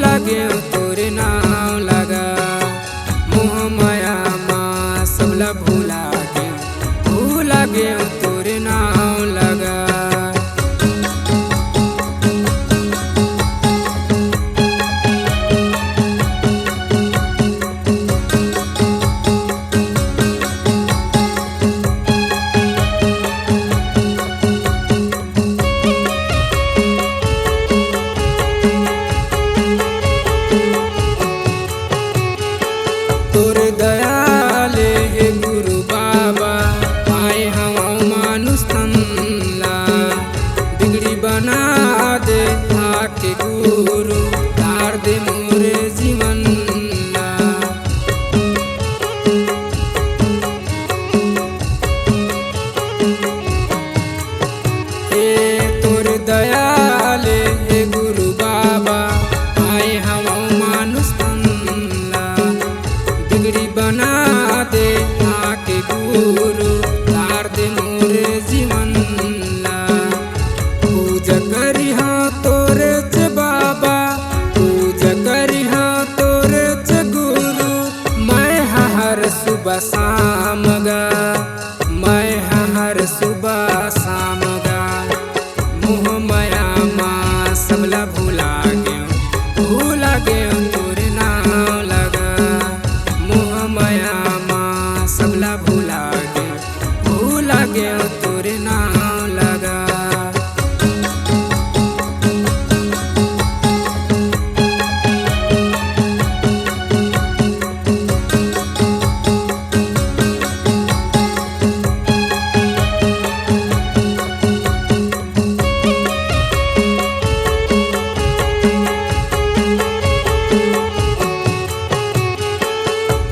भूला गयो तोरे नाम लगा। मोह माया माँ सबला भूला गयो तोरे नाम लगा। तोरे दयाले हे गुरु बाबा आए हम मानुष तनला। बिगड़ी बना दे आके गुरु तार दे मोरे जीवन ला। हे तोरे दयाले हे गुरु बाबा आए हम मानुष तनला। बिगड़ी बना दे आके गुरु तार दे मोरे जीवन ला। पूजा करी हाँ तोरे च बाबा, पूजा करी हाँ तोरे च गुरु। मैं हर सुबह शाम गा, मैं हर सुबह शाम गा। मोह माया माँ सबला भूला गयो तोरे नाम लगा। मोह माया माँ सबला भूला गयो तोरे नाम लगा।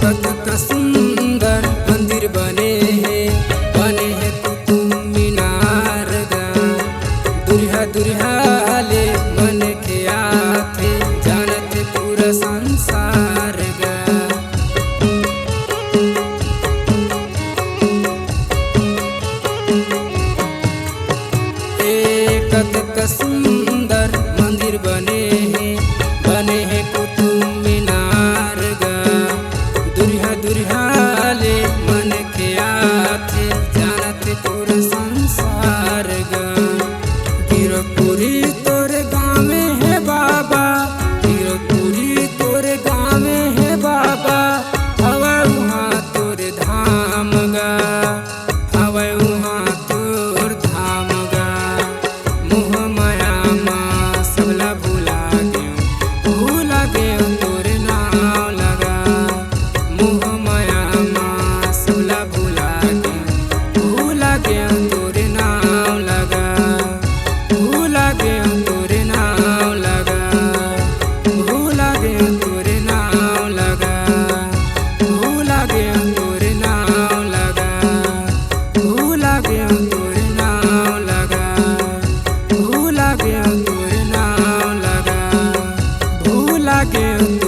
कत सुंदर मंदिर बने हैं कुतुब मीनार गा। दुरिहा दुरिहा ले मन के आथे जानते पूरा संसार गा। कत सुंदर मंदिर बने हैं कुतुब मीनार गा। दुरिहा दुरिहा ले मन के आथे जानते पूरा संसार गा। गिरपुरी तोरे गाँव में है बाबा, गिरपुरी तोरे गाँव में है बाबा। हवा वहाँ तोरे धाम गा, हवा वहाँ तोर धाम गा। मोह माया माँ सबला भूला गयो तोरे नाम लगा। मोह माया माँ सबला भूला गयो तोरे नाम लगा। भूला गयो तोरे नाम लगा, भूला गयो तोरे नाम लगा। भूला गयो तोरे नाम लगा, भूला गयो तोरे नाम लगा। भूला गयो तोरे नाम लगा, भूला गयो।